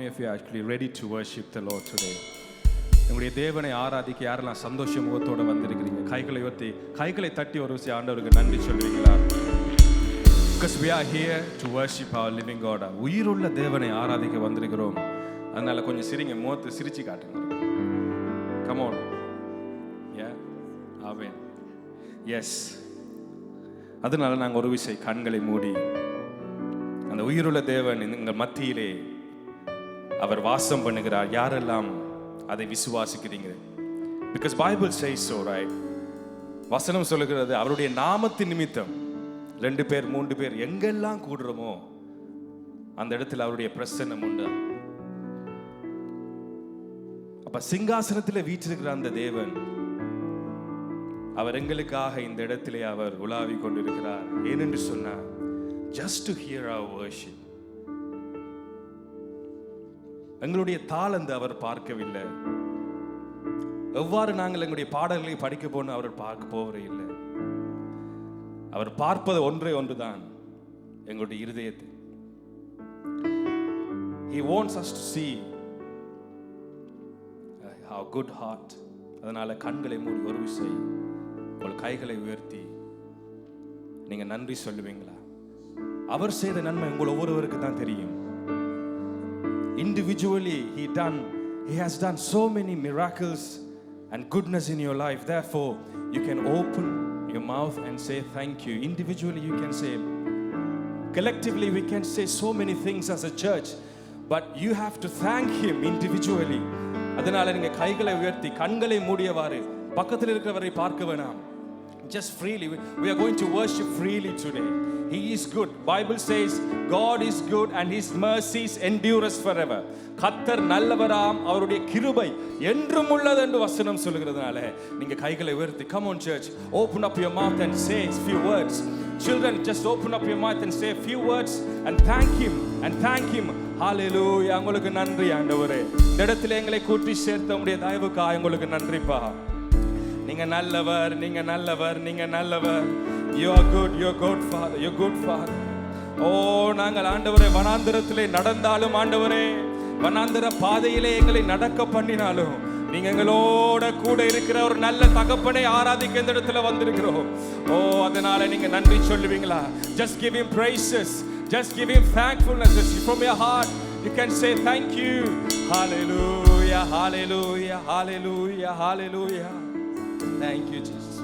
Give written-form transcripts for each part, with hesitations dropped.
many of you are actually ready to worship the Lord today? நம்முடைய தேவனை ஆராதிக்க யாரெல்லாம் சந்தோஷ முகத்தோடு வந்திருக்கிறீங்க? கைகளை உயர்த்தி கைகளை தட்டி ஒரு விஷயம் ஆண்டவருக்கு நன்றி சொல்வீங்களா? Because we are here to worship our living God. உயிருள்ள தேவனை ஆராதிக்க வந்திருக்கிறோம். அதனால கொஞ்சம் சிரிங்க, முகத்தை சிரிச்சு காட்டுங்க. Come on. Yeah. Amen. Yes. அதனால நாங்கள் ஒரு விஷயம் கண்களை மூடி அந்த உயிருள்ள தேவன் எங்கள் மத்தியிலே அவர் வாசம் பண்ணுகிறார். யாரெல்லாம் அதை விசுவாசிக்கிறீங்க? Because Bible says so, right? வசனம் சொல்லுகிறது அவருடைய நாமத்தின் நிமித்தம் 2 பேர் 3 பேர் எங்கெல்லாம் கூடுறோமோ அந்த இடத்துல அவருடைய பிரசன்னம் உண்டு. அப்ப சிங்காசனத்தில் வீற்றிருக்கிற அந்த தேவன் அவர் எங்களுக்காக இந்த இடத்திலே அவர் உலாவி கொண்டிருக்கிறார். ஏனென்று சொன்னார், just to hear our worship. எங்களுடைய தாளந்து அவர் பார்க்கவில்லை. எவ்வாறு நாங்கள் எங்களுடைய பாடல்களை படிக்க போன அவர் பார்க்க போவதே இல்லை. அவர் பார்ப்பது ஒன்றே ஒன்றுதான், எங்களுடைய இருதயத்தை. He wants us to see our good heart. அதனால கண்களை மூடி ஒரு விஷயம் உங்கள் கைகளை உயர்த்தி நீங்க நன்றி சொல்லுவீங்களா? அவர் செய்த நன்மை உங்கள் ஒவ்வொருவருக்கு தான் தெரியும். Individually he has done so many miracles and goodness in your life. Therefore you can open your mouth and say thank you. Individually you can say, collectively we can say so many things as a church, but you have to thank him individually. அதனால நீங்க கைகளை உயர்த்தி கண்களை மூடியவாறு பக்கத்தில் இருக்கிறவரை பார்க்க வேணாம். Just freely, we are going to worship freely today. He is good. Bible says God is good and his mercies endures forever. கர்த்தர் நல்லவராம், அவருடைய கிருபை என்றும் உள்ளது என்று வசனம் சொல்கிறதுனால நீங்க கைகளை உயர்த்தி, come on church, open up your mouth and say a few words. Children, just open up your mouth and say a few words and thank him. Hallelujah. உங்களுக்கு நன்றி ஆண்டவரே, இந்த இடத்துல எங்களை கூட்டி சேர்த்த உம்முடைய தயவுக்காக உங்களுக்கு நன்றிப்பா. நீங்க நல்லவர். You are good Father. ஓ நாங்கள் ஆண்டவரே வனாந்தரத்திலே நடந்தாலும், ஆண்டவரே வனாந்தர பாதையிலே எங்களை நடக்க பண்ணினாலும் நீங்க எங்களோட கூட இருக்கிற ஒரு நல்ல தகப்பனை ஆராதிக்க இந்த இடத்துல வந்திருக்கிறோம். ஓ அதனால நீங்க நன்றி சொல்லுவீங்களா? Just give him praises. Just give him thankfulness from your heart. You can say thank you. Hallelujah. Thank you Jesus.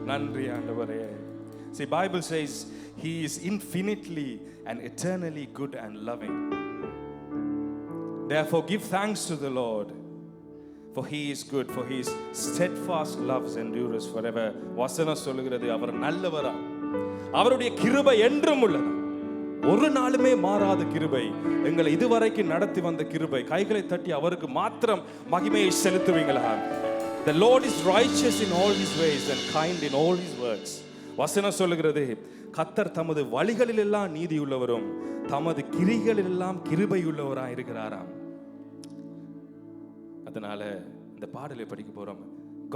நன்றி ஆண்டவரே. See, Bible says he is infinitely and eternally good and loving. Therefore give thanks to the Lord, for he is good, for his steadfast loves endures forever. வசனம் சொல்லுகிறது அவர் நல்லவரா, அவருடைய கிருபை என்றும் உள்ளது. ஒரு நாளுமே மாறாத கிருபை, எங்களை இதுவரைக்கும் நடத்தி வந்த கிருபை. கைகளை தட்டி அவருக்கு மாத்திரம் மகிமையை செலுத்துவீங்களா? The Lord is righteous in all his ways and kind in all his words. வசனம் சொல்லுகிறது கர்த்தர் தமது வழிகளில் எல்லாம் நீதி உள்ளவரும் தமது கிரிகளில் எல்லாம் கிருபை உள்ளவராய் இருக்கிறாராம். அதனால இந்த பாடலை படிக்க போறோம்.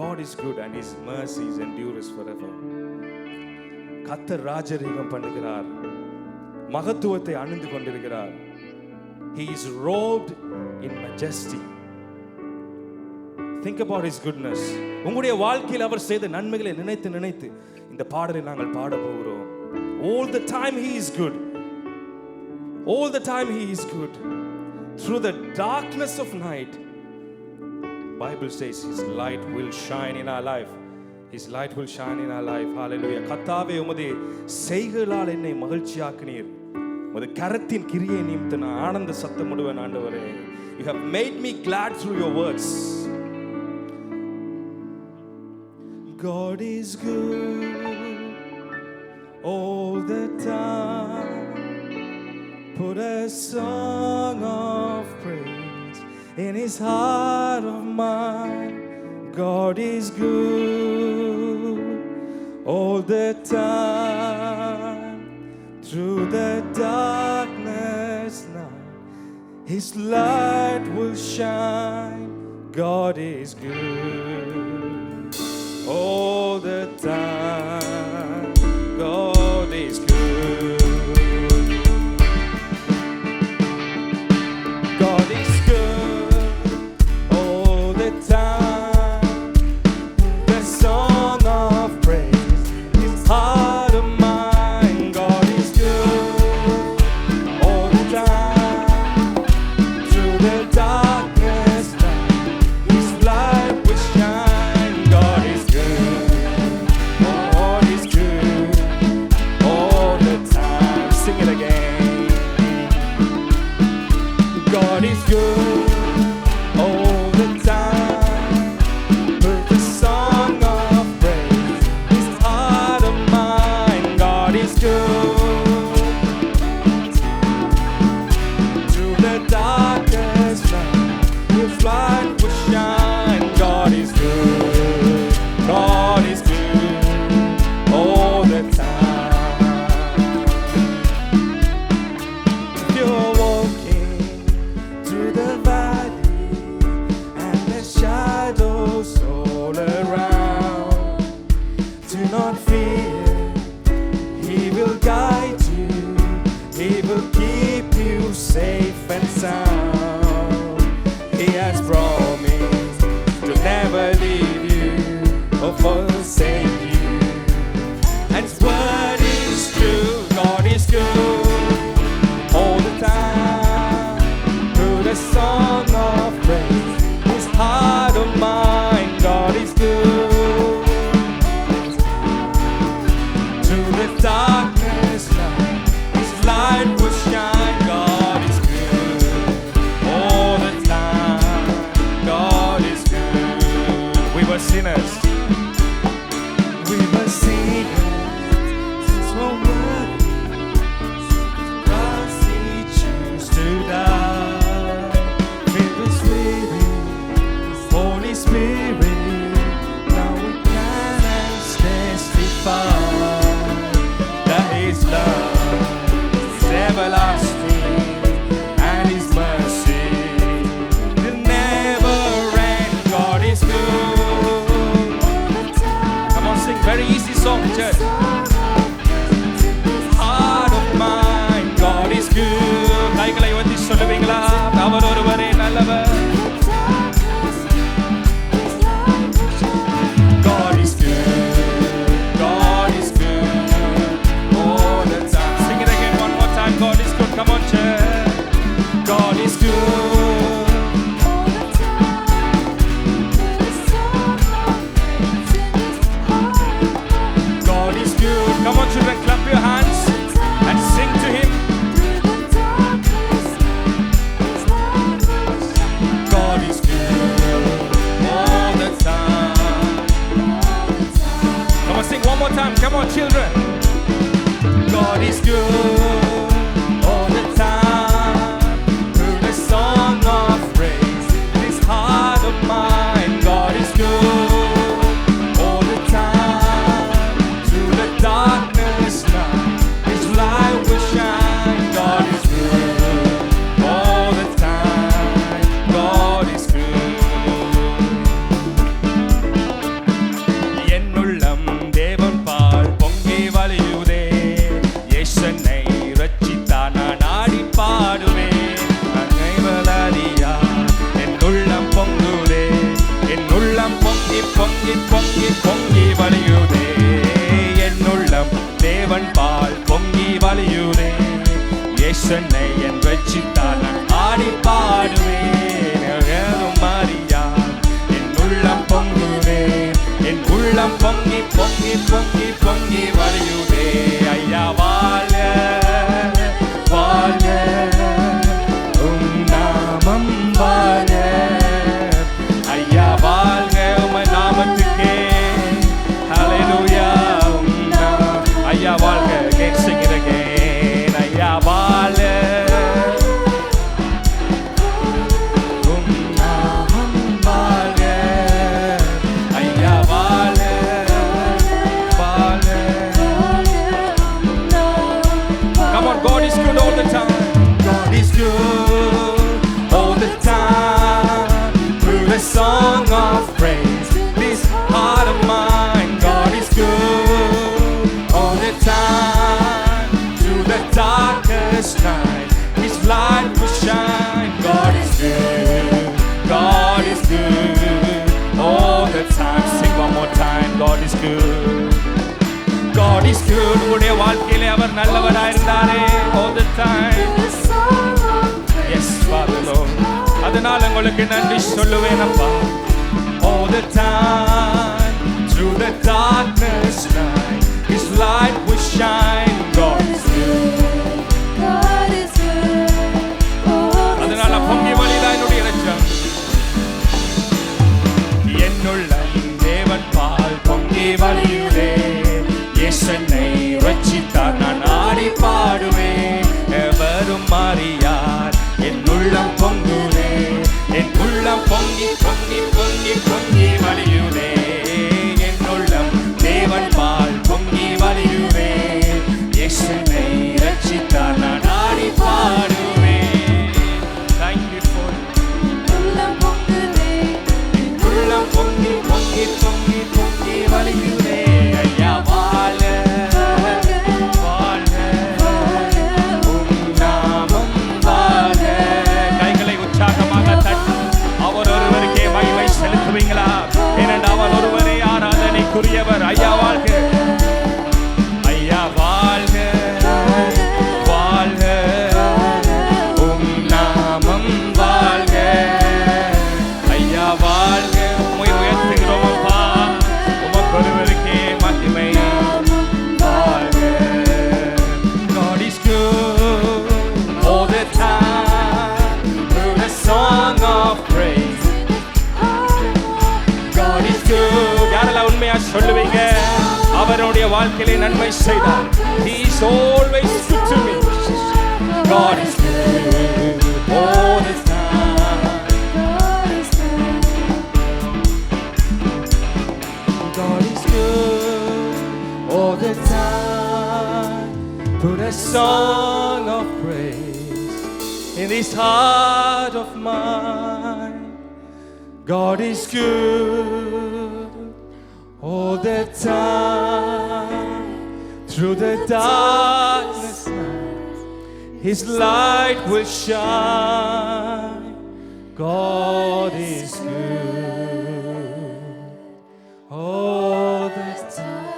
God is good and his mercies endures forever. கர்த்தர் ராஜரீகம் பண்ணுகிறார், மகத்துவத்தை அணிந்து கொண்டிருக்கிறார். He is robed in majesty. Think about his goodness. உங்களுடைய வாழ்க்கையில் அவர் செய்த நன்மைகளை நினைத்து இந்த பாடலை நாங்கள் பாட போகிறோம். All the time he is good. Through the darkness of night, Bible says his light will shine in our life. Hallelujah. கர்த்தாவே உம்முடைய செய்கைகளால் என்னை மகிழ்ச்சியாக்கினீர். உம்முடைய கரத்தின் கிரியை நிமித்த நான் ஆனந்த சத்தமிடுவேன் ஆண்டவரே. You have made me glad through your words. God is good all the time. Put a song of praise in his heart of mine. God is good all the time. Through the darkness night, his light will shine. God is good all the time. God is good. God is good. God is good. Come on, church. God is good. God is good. Come on, children, clap your hands and sing to Him. God is good all the time. Come on, sing one more time. Come on, children. God is good all the time. Through the song of praise, this heart of mine. God is good all the time. Through the darkness night, His light will shine. God is good all the time. God is good. என்னுள்ளம் தேவன் பால் பொங்கி வழியுதே. என்னை ரட்சித்தார் நான் ஆடி பாடுவேன். நகைவலறியா என் உள்ளம் பொங்குதே. என் உள்ளம் பொங்கி பொங்கி பொங்கி பொங்கி வழியுதே. என் உள்ளம் தேவன் பால் பொங்கி வழியுதே. என்னை என் ரட்சித்தார் நான் ஆடி பாடுவேன். நகைவலறியா என் உள்ளம் பொங்குதே. என் உள்ளம் பொங்கி பொங்கி பொங்கி பொங்கி வழியுதே. ஐயா வாழ்க வாழ்க உம் நாமம் வாழ்க. ஐயா வாழ்க உம்மை நாமத்துக்கே. ஹல்லேலூயா உம் நாமம். ஐயா வாழ்க. Again, sing it again. ஐயா வாழ்க உம் நாமம் வாழ்க. ஐயா வாழ்க வாழ்க. Come on, God is good all the time. God is good all the time. Through the song of praise, this heart of mine. God is good all the time. Through the darkest night, His light will shine. God is good. God is good all the time. Sing one more time. God is good. God is good. உடைய வாழ்க்கையிலே அவர் நல்லவராய் இருந்தாரே all the time. Yes, Father Lord. அதனால உங்களுக்கு நன்றி சொல்லுவேன் அப்பா. All the time through the darkness night, His light will shine. God is good. God is good. அதனால பொங்கி வழிதான் என்னுடைய இரட்சம். என்னுள்ளம் தேவன் பால் பொங்கி வழியுதே. என்னை ரட்சித்தார் நான் ஆடி பாடுவேன். எவரும் மாறியார் என் உள்ளம் பொங்குதே. என் உள்ளம் பொங்கி பொங்கி பொங்கி பொங்கி வழியுதே. என் உள்ளம் தேவன் பால் பொங்கி வழியுதே. என்னை ரட்சித்தார் நான் ஆடி பாடுவேன். Thank you for உள்ளம் பொங்குதே. உள்ளம் பொங்கி பொங்கி பொங்கி பொங்கி வழியுதே. ஐயா வாழ்க வாழ்க உம் நாமம் வாழ்க. கைகளை உற்சாகமாக தட்டி அவர் ஒருவருக்கே மகிமை செலுத்துவீங்களா? ஏனென்றால் அவர் ஒருவரே ஆராதனைக்குரியவர். ஐயா வாழ்க ஐயா வாழ்க வாழ்க உம் நாமம் வாழ்க. ஐயா வாழ்க. உம்மை உயர்த்துகிறோம் அப்பா. உமக்கு ஒருவருக்கே மகிமை வாழ்க. God is good all the time. Through the song of praise, God is good. யாரெல்லாம் உண்மையா சொல்லுவீங்க? அவருடைய வாழ்க்கையிலே நன்மை செய்தார். He is always good to me. God is good all the time. God is good. God is good all the time. Put a song of praise in this heart of mine. God is good all the time. Through the darkness night, His light will shine. God is good all the time.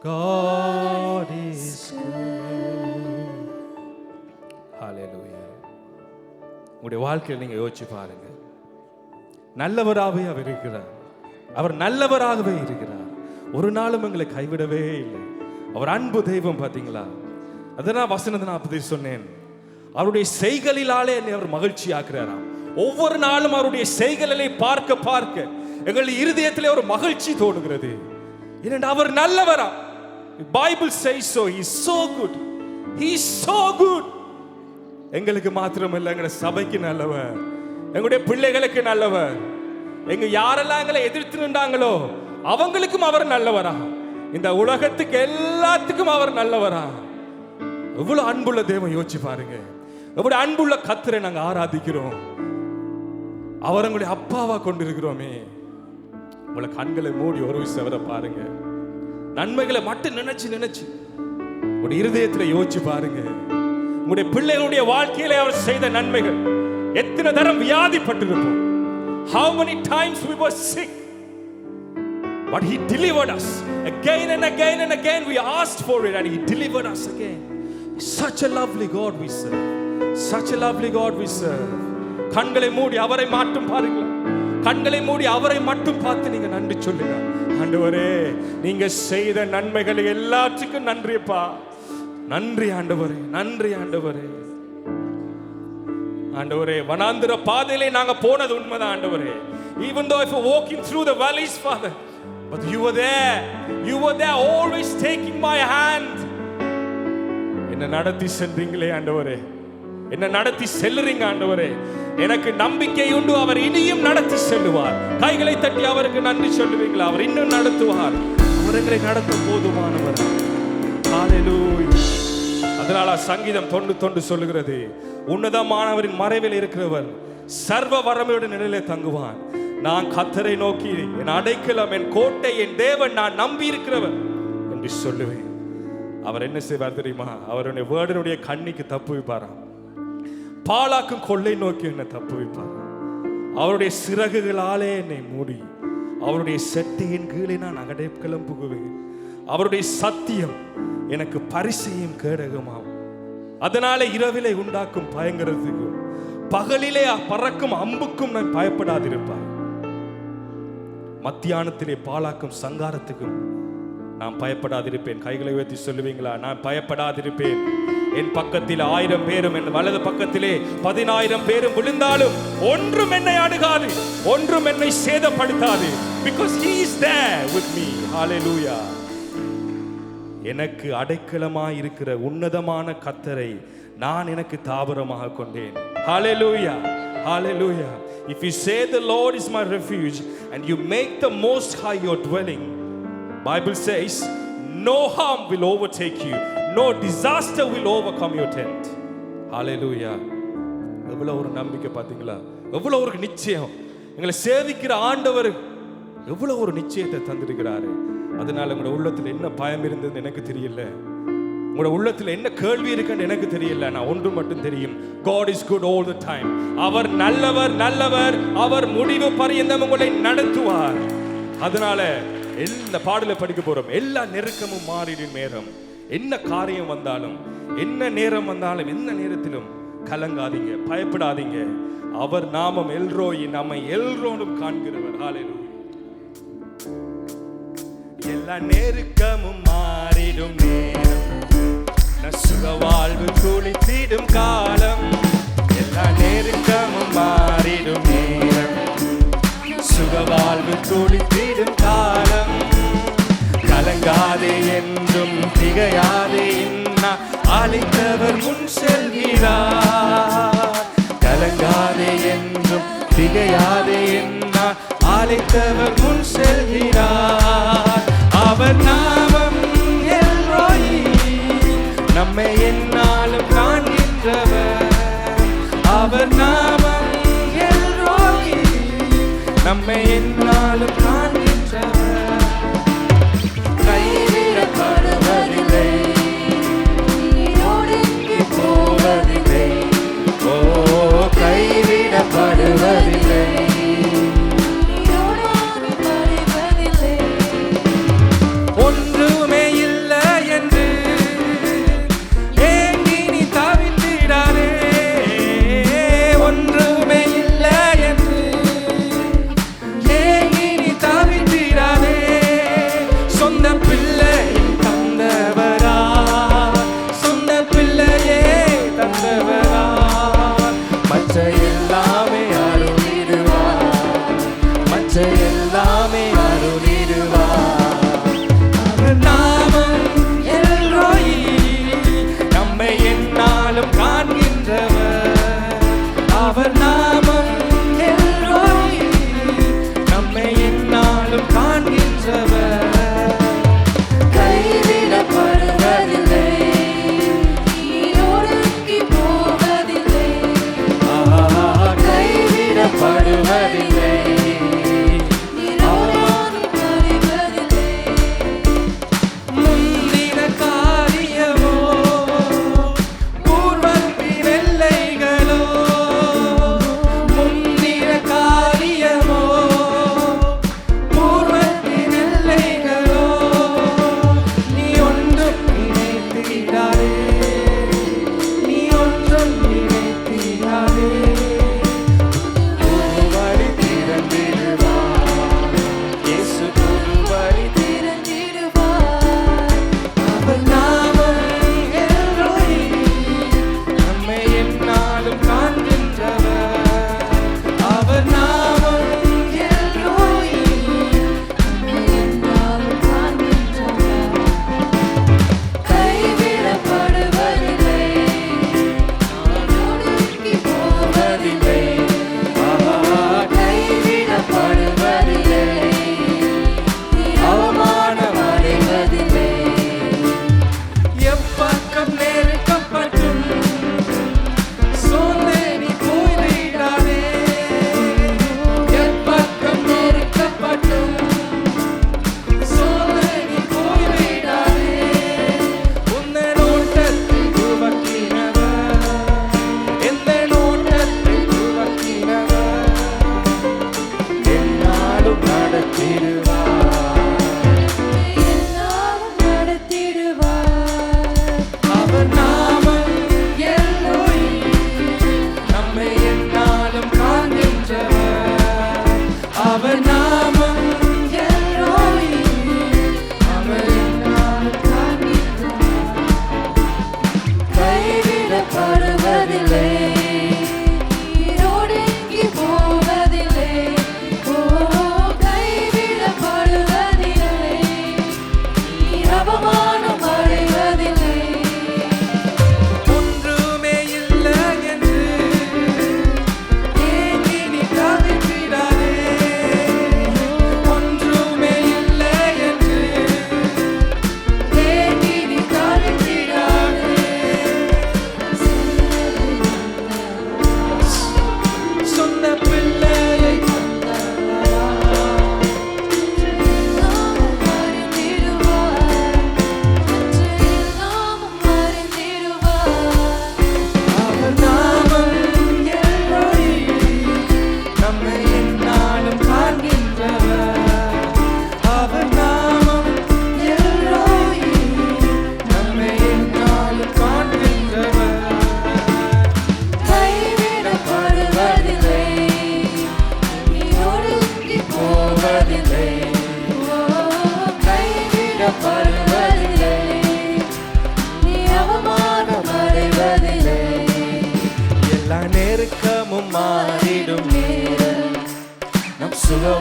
God God is good. Hallelujah. உங்களுடைய வாழ்க்கையில் நீங்க யோசிச்சு பாருங்க. நல்லவராகவே அவர் இருக்கிறார். அவர் நல்லவராகவே இருக்கிறார். ஒரு நாளும் எங்களை கைவிடவே இல்லை. அவர் அன்பு தெய்வம். பார்த்தீங்களா? அதனால் வசனத்தை நான் அப்படி சொன்னேன். அவருடைய செய்களிலாலே என்னை அவர் மகிழ்ச்சி ஆக்குறாராம். ஒவ்வொரு நாளும் அவருடைய செய்களை பார்க்க பார்க்க எங்கள் இருதயத்திலே ஒரு மகிழ்ச்சி தோணுகிறது. ஏனென்றால் அவர் நல்லவரா. Bible says so. He is so good. He is so good. எங்களுக்கு மாத்திரமல்ல, எங்களுடைய சபைக்கு நல்லவர், எங்களுடைய பிள்ளைகளுக்கு நல்லவர், எங்க யாரெல்லாம் எங்களை எதிர்த்து நின்றாங்களோ அவங்களுக்கும் அவர் நல்லவரா. இந்த உலகத்துக்கு எல்லாத்துக்கும் அவர் நல்லவரா. எவ்வளவு அன்புள்ள தேவன் யோசிச்சு பாருங்க. எவ்வளவு அன்புள்ள கர்த்தரை நாங்க ஆராதிக்கிறோம். அவர் எங்களுடைய அப்பாவா கொண்டிருக்கிறோமே. உங்களை கண்களை மூடி ஒரு விஷயத்தை பாருங்க. நன்மைகளை மட்டும் நினைச்சு நினைச்சு உங்களுடைய இருதயத்தில் யோசிச்சு பாருங்க. உங்களுடைய பிள்ளைகளுடைய வாழ்க்கையில அவர் செய்த நன்மைகள். எத்தனை தரம் வியாதிப்பட்டிருப்போம். How many times we were sick, but he delivered us again and again and again. We asked for it and he delivered us again. Such a lovely God we serve. Such a lovely God we serve. கண்களை மூடி அவரை மட்டும் பாருங்க. கண்களை மூடி அவரை மட்டும் பார்த்து நீங்க நன்றி சொல்லுங்க. ஆண்டவரே, நீங்க செய்த நன்மைகள் எல்லாத்துக்கும் நன்றிப்பா. நன்றி ஆண்டவரே, நன்றி ஆண்டவரே. ஆண்டவரே, வனாந்திர பாதையிலே நாங்க போனது உண்மைதான் ஆண்டவரே. Even though if we're walking through the valleys, Father, but you were there. You were there always taking my hand. என்ன நடத்தி சென்றீங்களே ஆண்டவரே, என்ன நடத்தி செல்லுறீங்க ஆண்டவரே. எனக்கு நம்பிக்கை உண்டு, அவர் இனியும் நடத்தி செல்லுவார். கைகளை தட்டி அவருக்கு நன்றி சொல்லுவீங்களா? அவர் இன்னும் நடத்துவார். அவர் எங்களை நடத்த போதுமானவர். ஹalleluya. அதனால சங்கீதம் 91 சொல்லுகிறது, உன்னதமானவரின் மறைவில் இருக்கிறவர் சர்வ வல்லமையோட நிலையிலே தங்குவான். நான் கர்த்தரை நோக்கி என் அடைக்கலம், என் கோட்டை, என் தேவன், நான் நம்பி இருக்கிறவர் என்று சொல்லுவேன். அவர் என்ன செய்வார் தெரியுமா? அவருடைய வேர்டனுடைய கண்ணிக்கு தப்பு வைப்பாராம். பாலாக்கும் கொள்ளை நோக்கி என்னை தப்பு வைப்பார். அவருடைய சிறகுகளாலே என்னை மூடி அவருடைய செட்டையின் கீழே நான் அடைக்கலம் புகுவேன். அவருடைய சத்தியம் எனக்கு பரிசையும் கேடகமாகும். அதனால இரவிலே உண்டாக்கும் பயங்கரத்துக்கும் பகலிலே பறக்கும் அம்புக்கும் நான் பயப்படாதிருப்பார். மத்தியானத்திலே பாலாக்கும் சங்காரத்துக்கும் நான் பயப்படாதிருப்பேன். கைகளை உயர்த்தி சொல்லுவீங்களா? நான் பயப்படாதிருப்பேன். என் பக்கத்தில் 1000 பேரும் என் வலது பக்கத்திலே 10000 பேரும் விழுந்தாலும் ஒன்றும் என்னை அணுகாது, ஒன்றும் என்னை சேதப்படுத்தாது. Because he is there with me. Hallelujah. எனக்கு அடைக்கலமாய் இருக்கிற உன்னதமான கர்த்தரை நான் எனக்கு தாபரமாக கொண்டேன். Hallelujah. Hallelujah. If you say the Lord is my refuge and you make the most high your dwelling, Bible says no harm will overtake you, no disaster will overcome your tent. Hallelujah. எவ்வளவு ஒரு நம்பிக்கை பாத்தீங்களா? எவ்வளவு ஒரு நிச்சயம். எங்களை சேவிக்கிற ஆண்டவர் எவ்வளவு ஒரு நிச்சயத்தை தந்திருக்கிறாரு. அதனால உங்களோட உள்ளத்துல என்ன பயம் இருந்ததுன்னு எனக்கு தெரியல. உங்களோட உள்ளத்துல என்ன கேள்வி இருக்குன்னு எனக்கு தெரியல. நான் ஒன்று மட்டும் தெரியும், God is good all the time. அவர் நல்லவர், நல்லவர். அவர் முடிவு பரியந்தம் உங்களை நடத்துவார். அதனால எல்லா பாடல படிக்க போறோம். எல்லா நெருக்கமும் மாறிடும் நேரம். என்ன காரியம் வந்தாலும், என்ன நேரம் வந்தாலும், என்ன நேரத்திலும் கலங்காதீங்க, பயப்படாதீங்க. அவர் நாமம் எல்ரோய், நம்மை எல்ரோனும் காண்கிறவர். ஹalleluya. எல்லா நெருக்கமும் மாறிடும் நேரம், சுக வாழ்வு குளித்திடும் காலம். எல்லா நெருக்கமும் மாறிடும் நேரம், சுக வாழ்வு குளித்திடும் காலம். கலங்காதே என்றும் திகையாதே என்ன அழைத்தவர் முன் செல்கிறார். கலங்காதே என்றும் திகையாதே என்ன அழைத்தவர் முன் செல்கிறார். அவர் நாமம் எல்ரோய், நம்மை என்னாலும் காண்கின்றவர். அவர் நாமம் எல்ரோய், நம்மை என்னாலும் காண்கின்றவர். கைவிடப்படுவதில்லை, போவதில்லை. ஓ, கைவிடப்படுவதில்லை,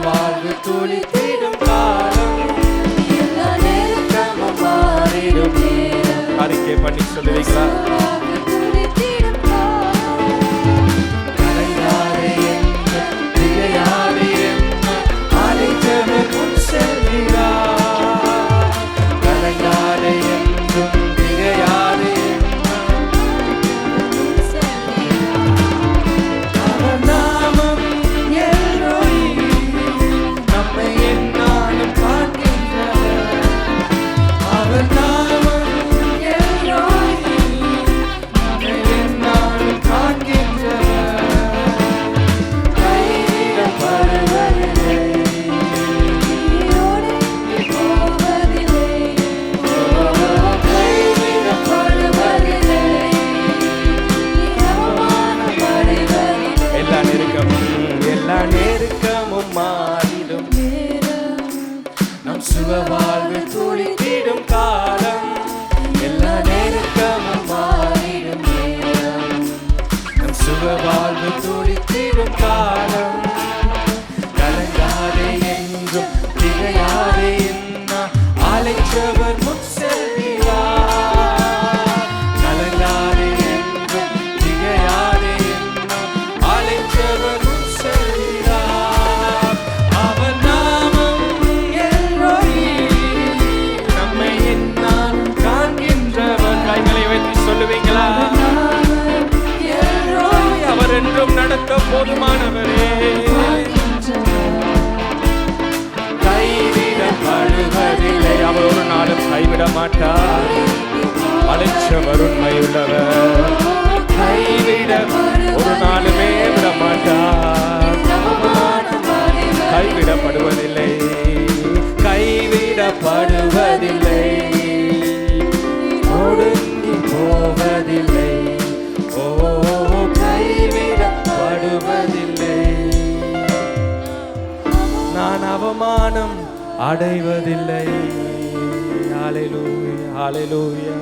வாழ்வு துளித்திடும் காலம் எல்லா நெருக்கமும் மாறிடும் நேரம் அறிக்கை பண்ணி சொல்லுவீங்களா? வாழ்வு துளித்திடும் காலம் கலையாதே என்ன, திகையாதே என்ன, அழைத்தவர் முன் செல்கிறார். கலையாதே என்றும் திகையாதே என்ன, அவர் நாமம் எல்ரோயி, நம்மை எந்நாளும் காண்கின்றவர். அவர் நாமம் எல்ரோயி, நம்மை எந்நாளும் காண்கின்றவர். கைவிடப்படுவதில்லை, நீயோடு போவதில்லை கைவிடப்படுவதில்லை நீ அவமானப்படுவதில்லை எல்லா நெருக்கமும் மாறிடும் நேரம் நம் சுக வாழ்வு துளித்திடும் காலம். எல்லா நெருக்கமும் மாறிடும் நேரம் நம் சுக வாழ்வு துளித்திடும் காலம். கலங்காதே என்றும் திகையாதே என்ன, அழைத்தவர் முன் செல்கிறார். கலங்காதே என்றும் திகையாதே என்ன, அழைத்தவர் முன் செல்கிறார். அவர் நாமம் எல்ரோயி, நம்மை எந்நாள் காண்கின்றவர். கைகளை வைத்து சொல்லுவீங்களா? அவர் என்றும் நடத்த போதுமானவரே. கைவிடப்படுவதில்லை, அவர் ஒரு நாளும் கைவிட மாட்டார். அழைச்சவர் உண்மையுள்ளவர், கைவிட ஒரு நாளுமே விட மாட்டார். கைவிடப்படுவதில்லை, கைவிடப்படுவதில்லை, ஒடுங்கி போவதில்லை. ஓ, கைவிடப்படுவதில்லை. நான் அவமானம் அடைவதில்லை. ஹல்லேலூயா, ஹல்லேலூயா.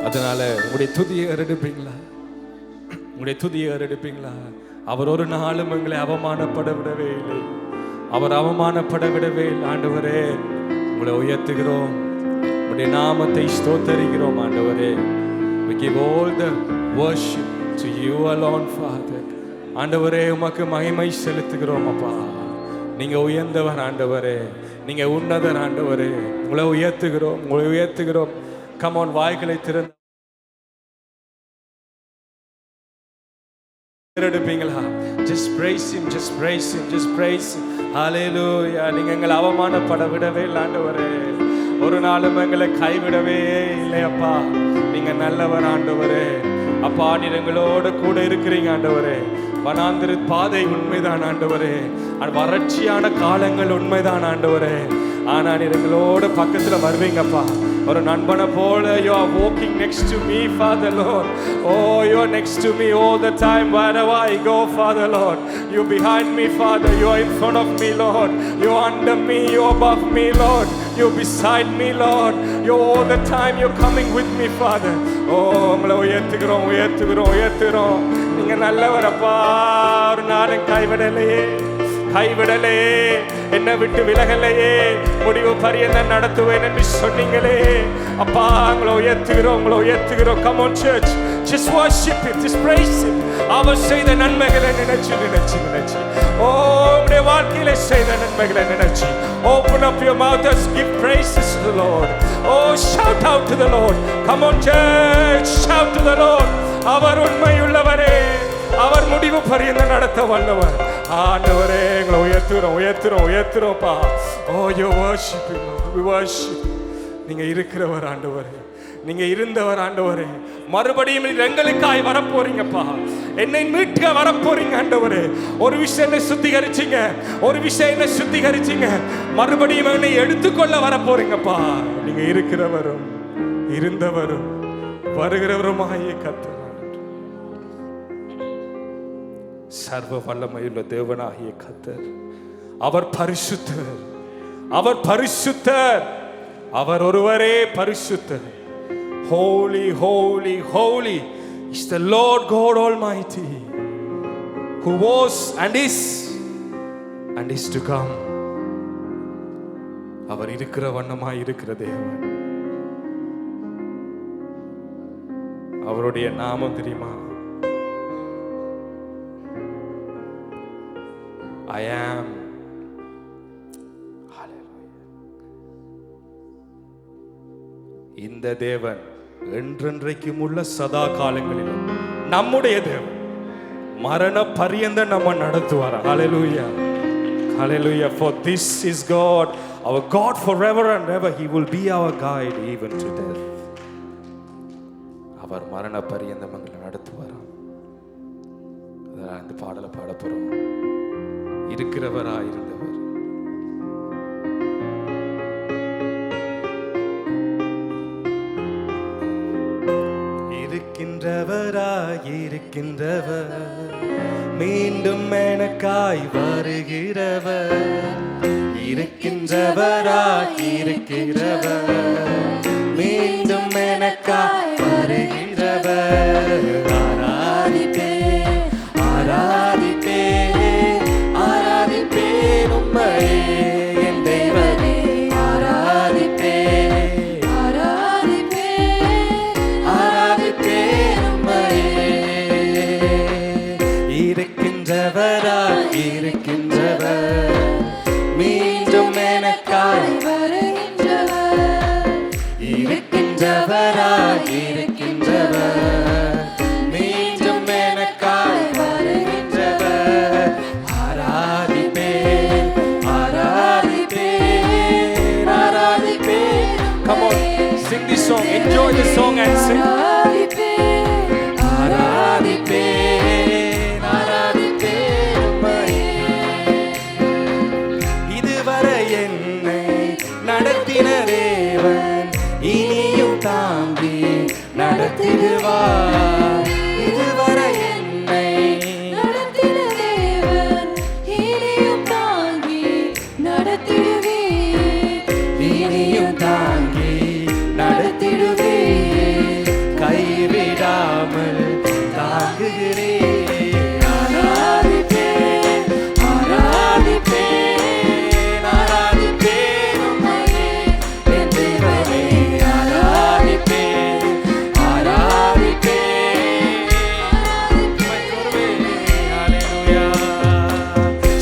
அதனால உங்களுடைய துதியை எடுப்பீங்களா? உங்களுடைய துதியை எடுப்பீங்களா? அவர் ஒரு நாளும் எங்களை அவமானப்பட விடவே இல்லை. அவர் அவமானப்பட விடவே இல்லை. ஆண்டவரே, உங்களை உயர்த்துகிறோம், உங்களுடைய நாமத்தை ஸ்தோத்தரிக்கிறோம். ஆண்டவரே, we give all the worship to you alone, Father. ஆண்டவரே, உமக்கு மகிமை செலுத்துகிறோம். அப்பா, நீங்க உயர்ந்தவர் ஆண்டவரே, நீங்க உன்னதர் ஆண்டவரே. உங்களை உயர்த்துகிறோம், உங்களை உயர்த்துகிறோம். Come on, வாய்களை திறந்து எடுப்பீங்களா? Just praise him, just praise him, just praise him. Hallelujah. நீங்க எங்களை அவமானப்பட விடவே இல்லை ஆண்டவரே. ஒரு நாளும் எங்களை கைவிடவே இல்லை அப்பா. நீங்க நல்லவர் ஆண்டவரே. அப்பா, நீர் எங்களோட கூட இருக்கிறீங்க ஆண்டவரே. வனாந்திர பாதை உண்மைதான் ஆண்டவரே, வறட்சியான காலங்கள் உண்மைதான் ஆண்டவரே. ஆனா நீர் எங்களோட பக்கத்துல வருவீங்கப்பா. ஒரு நண்பனை போல you are walking next to me, Father Lord. Oh, you are next to me all the time wherever I go, Father Lord. You behind me, Father. You are in front of me, Lord. You are under me, you are above me, Lord. You are beside me, Lord. You all the time you're coming with me, Father. Oh, உங்களை உயர்த்துகிறோம், உயர்த்துகிறோம், உயர்த்துகிறோம். நீங்க நல்லவரப்பா. ஒரு நாளும் கைவிடலையே, கைவிடலே, என்னை விட்டு விலகலையே, முடிவு பரியந்தம் நடத்துவேன் என்று சொன்னீங்களே அப்பா. உங்களை உயர்த்துகிறோம், உங்களை உயர்த்துகிறோம். Come on church, just worship him, just praise him. அவர் செய்த நன்மைகளை நினைச்சு நினைச்சு நினைச்சு, ஓ உங்களுடைய வாழ்க்கையில செய்த நன்மைகளை நினைச்சு, open up your mouth and give praises to the Lord. Oh, shout out to the Lord. Come on church, shout to the Lord. அவர் உண்மையுள்ளவரே, அவர் முடிவு பரியந்தம் நடத்த வல்லவர். ஆண்டவரே, எங்களை உயர்த்துறோம், உயர்த்துறோம், உயர்த்துறோம்ப்பா. ஓ, you worship him, we worship. நீங்க இருக்கிறவர் ஆண்டவரே, நீங்க இருந்தவர் ஆண்டவரே. மறுபடியும் எங்களுக்காய் வரப்போறீங்கப்பா. என்னை மீட்க வரப்போறீங்க ஆண்டவரே. ஒரு விஷயம் என்னை சுத்திகரிச்சீங்க, ஒரு விஷயம் என்னை சுத்திகரிச்சீங்க, மறுபடியும் என்னை எடுத்துக்கொள்ள வரப்போறீங்கப்பா. நீங்க இருக்கிறவரும் இருந்தவரும் வருகிறவருமாகிய கர்த்தர், சர்வ வல்லமையுள்ள தேவனாகிய கர்த்தர். அவர் பரிசுத்தர், அவர் பரிசுத்தர், அவர் ஒருவரே பரிசுத்தர். Holy, holy, holy is the Lord God Almighty, who was and is and is to come. அவர் இருக்கிற வண்ணமாய் இருக்கிற தேவன். அவருடைய நாமம் தெரியுமா? I am. இந்த தேவன் என்றென்றைக்கும் உள்ள சதா காலங்களிலும் நம்முடைய தேவன். மரண பரியந்த நம்ம நடத்துவார். Hallelujah. Hallelujah. For this is God, our God forever and ever. He will be our guide even to death. அவர் மரண பரியந்தம் எங்களை நடத்துவாராம். அதனால இந்த பாடலை பாட போறோம். இருக்கிறவராயிருந்தவர், இருக்கின்றவராயிருக்கின்றவர், மீண்டும் எனக்காய் வருகிறவர். இருக்கின்றவராயிருக்கிறவர், மீண்டும் எனக்காய் வருகிறவர். ஆராதிப்பேன், ஆராதிப்பேன், ஆராதிப்பேன் உம்மையே என் தேவனே. ஆராதிப்பேன், ஆராதிப்பேன், ஆராதிப்பேன் உம்மையே. இருக்கின்றவராயிருக்கின்றவர், மீண்டும் எனக்காய் வருகின்றவர். இருக்கின்றவராயிருக்கின்றவர், மீண்டும் எனக்காய் வருகின்றவர். ஆராதிப்பேன், ஆராதிப்பேன், ஆராதிப்பேன். Come on, sing this song. Enjoy the song and sing. ஆராதிப்பேன், ஆராதிப்பேன், ஆராதிப்பேன் உம்மையே. இதுவரை என்னை நடத்தின தேவன் இனியும் தாங்கி நடத்திடுவார். இதுவரை என்னை நடத்தின தேவன் இனியும் தாங்கி நடத்திடுவீர். இனியும் தாங்கி நடத்திடுவீர். கைவிடாமல் தாங்குகிறேன். ஆராதிப்பேன், ஆராதிப்பேன், ஆராதிப்பேன் உம்மையே என் தேவனே. ஆராதிப்பேன், ஆராதிப்பேன், ஹல்லேலூயா.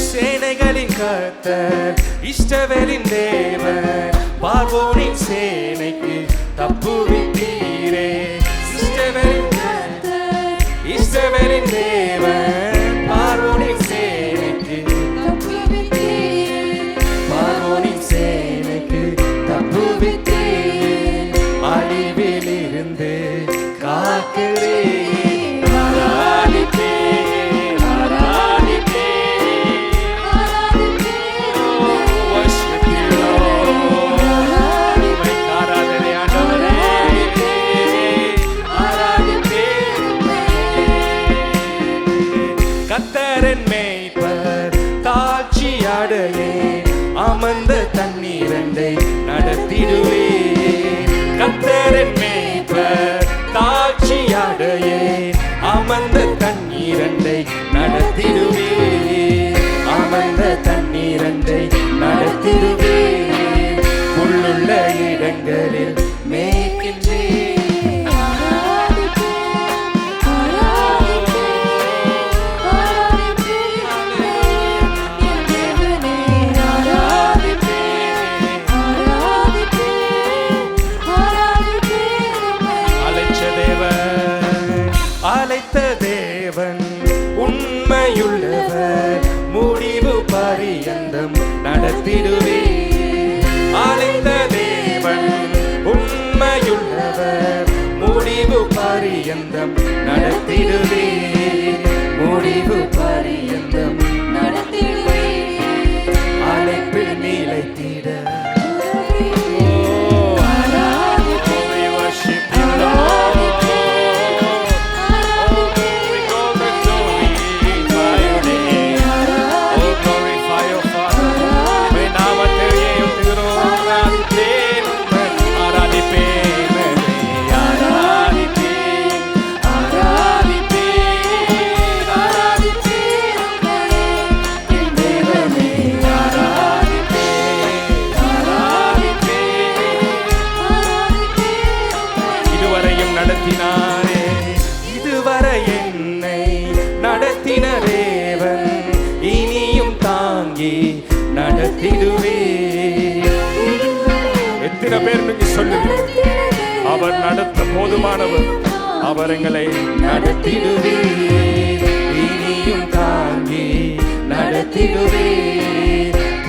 சேனைகளின் கர்த்தர், இஸ்ரவேலின் தேவன், பார்வோனின் சேனைக்கு தப்புவித்தீரே. இஸ்ரவேலின் தேவன், பார்வோனின் சேனைக்கு, பார்வோனின் சேனைக்கு தப்புவித்தீர். அழிவிலிருந்து காக்கிறீர். ஆராதிப்பேன், ஆராதிப்பேன், worship you, Lord. உம்மை ஆராதனை ஆண்டவரே. ஆராதிப்பேன். கர்த்தரின் மேய்ப்பர், தாழ்ச்சி அடையே, அமர்ந்த தண்ணீரண்டை நடத்திடுவேன். கர்த்தரின் மேய்ப்பர், தாழ்ச்சி அடையே, அமர்ந்த தண்ணீரண்டை நடத்திடுவேன். அமர்ந்த தண்ணீரண்டை நடத்திடுவேன். புல்லுள்ள இடங்களில் மேய்க்கின்றேன். அழைத்த தேவன் உண்மையுள்ளவர், முடிவு பரியந்தம் நடத்திடுவேன். அழைத்த தேவன் உண்மையுள்ளவர், முடிவு பரியந்தம் நடத்திடுவேன். முடிவு பரியந்தம் நடத்திடுவீர். அழைப்பில் நிலைத்திட. We worship you, Lord. ஆராதிப்பேன், நடத்தினாரே. இதுவரை என்னை நடத்தின தேவன் இனியும் தாங்கி நடத்திடுவே. எத்தனை பேர் நீங்க சொல்லுங்க, அவர் நடத்த போதுமானவர், அவர் எங்களை நடத்திடுவே, இனியும் தாங்கி நடத்திடுவே,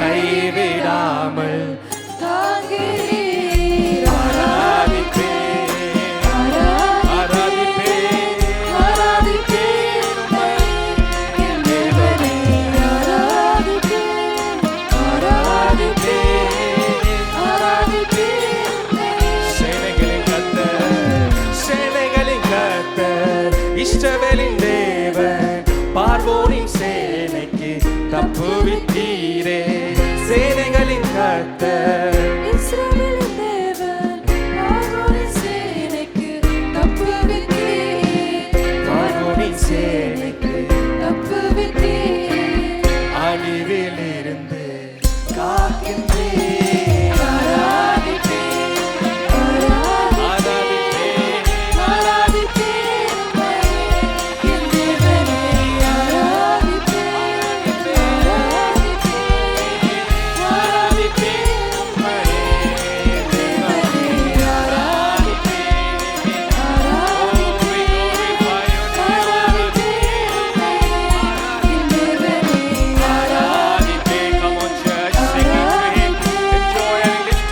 கைவிடாமல் தாங்குகிறீர். ஆராதிப்பேன், ஆராதிப்பேன், ஆராதிப்பேன் உம்மை, என் தேவனே. ஆராதிப்பேன், ஆராதிப்பேன், ஆராதிப்பேன் உம்மை. சேனைகளின் கர்த்தர், சேனைகளின் கர்த்தர், இஸ்ரவேலின் தேவன், பார்வோனின் சேனைக்கு தப்புவித்தீரே. சேனைகளின் கர்த்தர், இஸ்ரவேலின் தேவன், பார்வோனின் சேனைக்கு தப்புவித்தீர். பார்வோனின் சேனைக்கு தப்புவித்தீர். அழிவிலிருந்து காக்கின்றேன். ஆராதிப்பேன், ஆராதிப்பேன், ஆராதிப்பேன் உம்மை, என் தேவனே. ஆராதிப்பேன், ஆராதிப்பேன், ஆராதிப்பேன் உம்மை, என் தேவனே. ஆராதிப்பேன், ஆராதிப்பேன், ஆராதிப்பேன் உம்மை, என் தேவனே. ஆராதிப்பேன். Come on church, sing it to him. Enjoy and lift him up.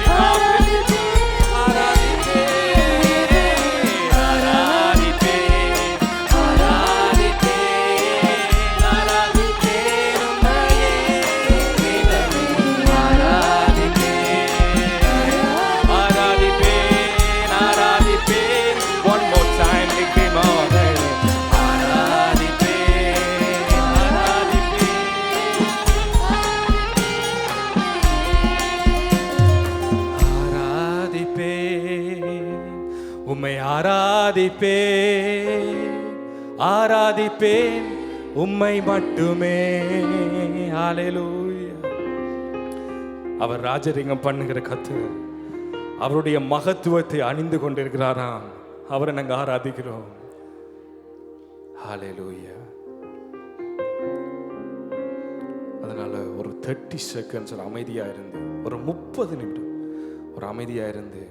One more time, lift him up. உம்மை ஆராதிப்பேன், ஆராதிப்பேன் உம்மை மட்டுமே. ஹalleluya. அவர் ராஜரிகம் பண்ணுகிற கர்த்தர், அவருடைய மகத்துவத்தை அணிந்து கொண்டிருக்கிறாராம். அவரை நாங்க ஆராதிக்கிறோம். ஹalleluya. அதனால ஒரு 30 செகண்ட்ஸ் ஒரு அமைதியா இருந்து, ஒரு 30 நிமிடம் ஒரு அமைதியா இருந்து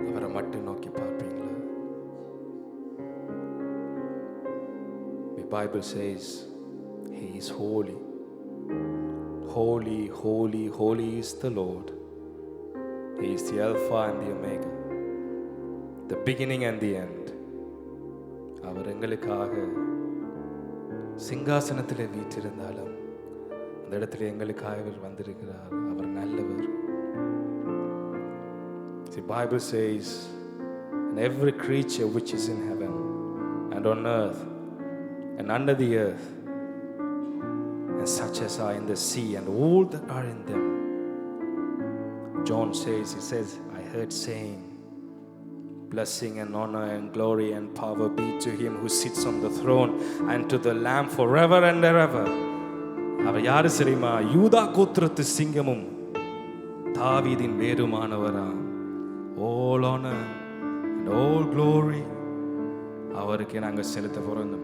அவரை மட்டும் நோக்கி பார்ப்பீங்களா? The Bible says he is holy. Holy, holy, holy is the Lord. He is the Alpha and the Omega, the beginning and the end. அவர் எங்களுக்காக சிங்காசனத்தில் வீற்றிருந்தாலும் அந்த இடத்துல எங்களுக்காக அவர் வந்திருக்கிறார். அவர் நல்லவர். The Bible says, and every creature which is in heaven and on earth and under the earth and such as are in the sea and all that are in them. John says, he says, I heard saying, blessing and honor and glory and power be to him who sits on the throne and to the Lamb forever and ever. அவர் யாரு தெரியுமா? யூதா கோத்திரத்து சிங்கமும் தாவீதின் வேறுமானவரா. All honor and all glory அவருக்கே நாங்கள் செலுத்த போறோம்.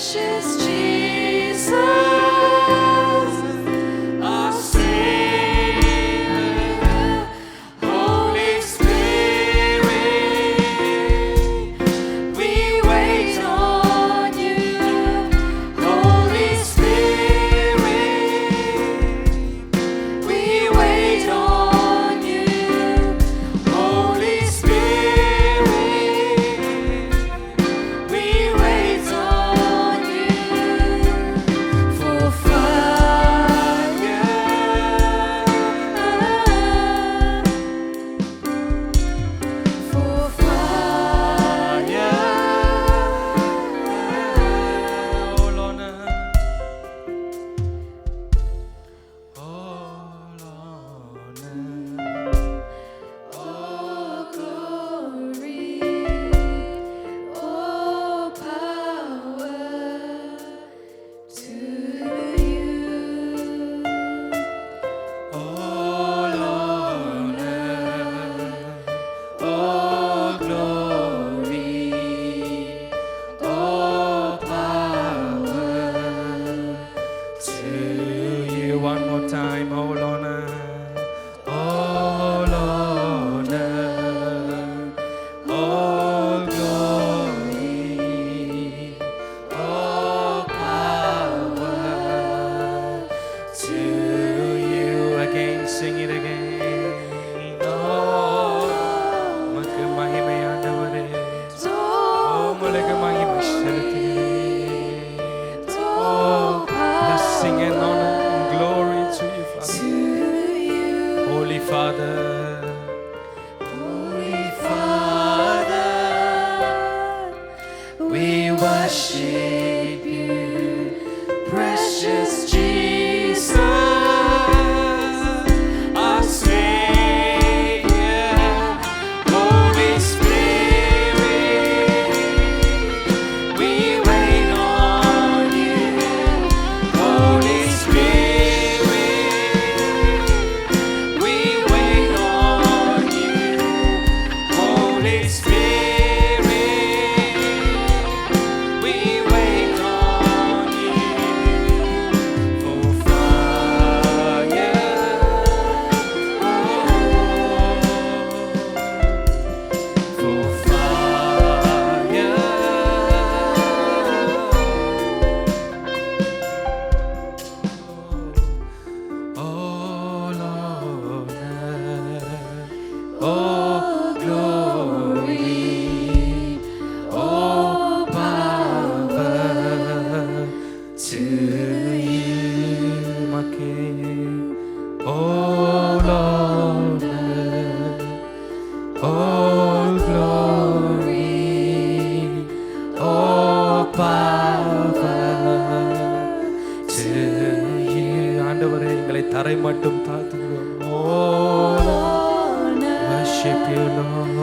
precious Jesus, our Savior, Holy Spirit, we wait on you. Holy Spirit, we wait on you. Holy Spirit, we wait on you for fire, for fire. All honor, all honor, All glory, all power to you. all honor, all glory, all power to you. One more time, all honor, all honor, all glory, all power to you. Again, sing it again. Oh, உமக்கு மகிமை ஆண்டவரே. உங்களுக்கு மகிமை செலுத்துகிறேன். Oh, blessing and honor and glory to you, Father. Holy Father, Holy Father, we worship you, precious Jesus, our Savior. Holy Spirit, we wait on you. Holy Spirit, we wait on you. Holy Spirit, we wait on you for fire, for fire. All honor, all glory, all power to you. All honor, all glory, all power to you. ஆண்டவரே, எங்களை தரை மட்டும் தாழ்த்துகிறோம். Oh, worship you, Lord.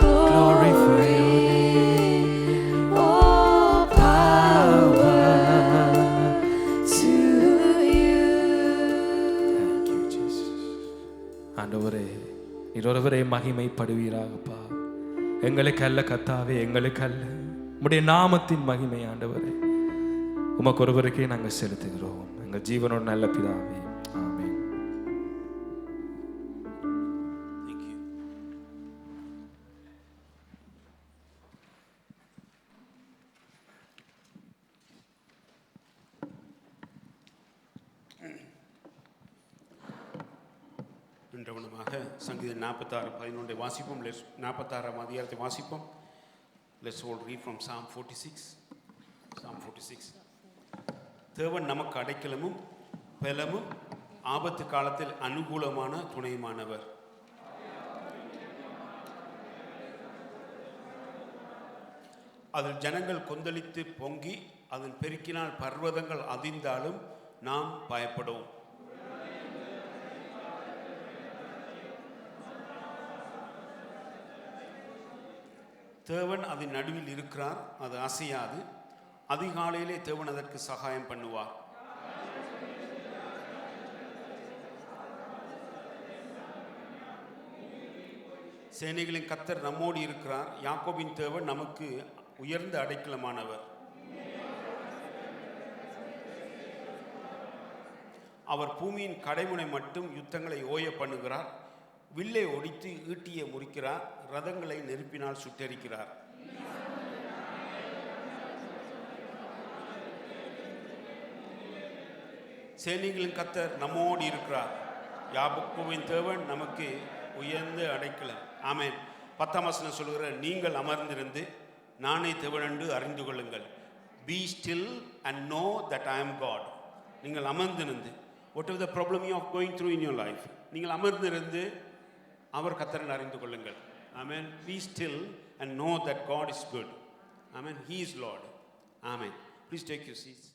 Glorify your name. all Power. to you. Thank you, Jesus. ஆண்டவரே, நீர் ஒருவரே மகிமைப்படுவீராகப்பா. எங்களுக்கு அல்ல கத்தாவே, எங்களுக்கு அல்ல, உம்முடைய நாமத்தின் மகிமை ஆண்டவரே உமக்கு ஒருவருக்கே நாங்கள் செலுத்துகிறோம். எங்கள் ஜீவனோட நல்ல பிதாவே, ஆமென். Thank you. நின்றவனமாக சங்கீதம் 46:11 வாசிப்போம். 46ஆம் அதிகாரத்தை வாசிப்போம். Let's all read from Psalm 46. Psalm 46. தேவன் நமக்கு அடைக்கலமும் பலமும் ஆபத்து காலத்தில் அனுகூலமான துணையுமானவர். அதில் ஜனங்கள் கொந்தளித்து பொங்கி அதன் பெருக்கினால் பர்வதங்கள் அதிர்ந்தாலும் நாம் பயப்படுவோம். தேவன் அதன் நடுவில் இருக்கிறார், அது அசையாது. அதிகாலையிலே தேவன் அதற்கு சகாயம் பண்ணுவார். சேனைகளின் கர்த்தர் நம்மோடு இருக்கிறார். யாக்கோபின் தேவன் நமக்கு உயர்ந்த அடைக்கலமானவர். அவர் பூமியின் கடைமுனை மட்டும் யுத்தங்களை ஓய பண்ணுகிறார். வில்லை ஒடித்து ஈட்டியை முறிக்கிறார். ரதங்களை நெருப்பினால் சுட்டெரிக்கிறார். சேனைகளின் கர்த்தர் நம்மோடு இருக்கிறார். யாக்கோபின் தேவன் நமக்கு உயர்ந்த அடைக்கலம். ஆமென். 10ஆம் வசனம் சொல்கிற, நீங்கள் அமர்ந்திருந்து நானே தேவன் என்று அறிந்து கொள்ளுங்கள். Be still and know that I am God. நீங்கள் அமர்ந்திருந்து, whatever the problem you are going through in your life, நீங்கள் அமர்ந்திருந்து அவர் கர்த்தரை அறிந்து கொள்ளுங்கள். Amen. Be still and know that God is good. Amen. He is Lord. Amen. Please take your seats.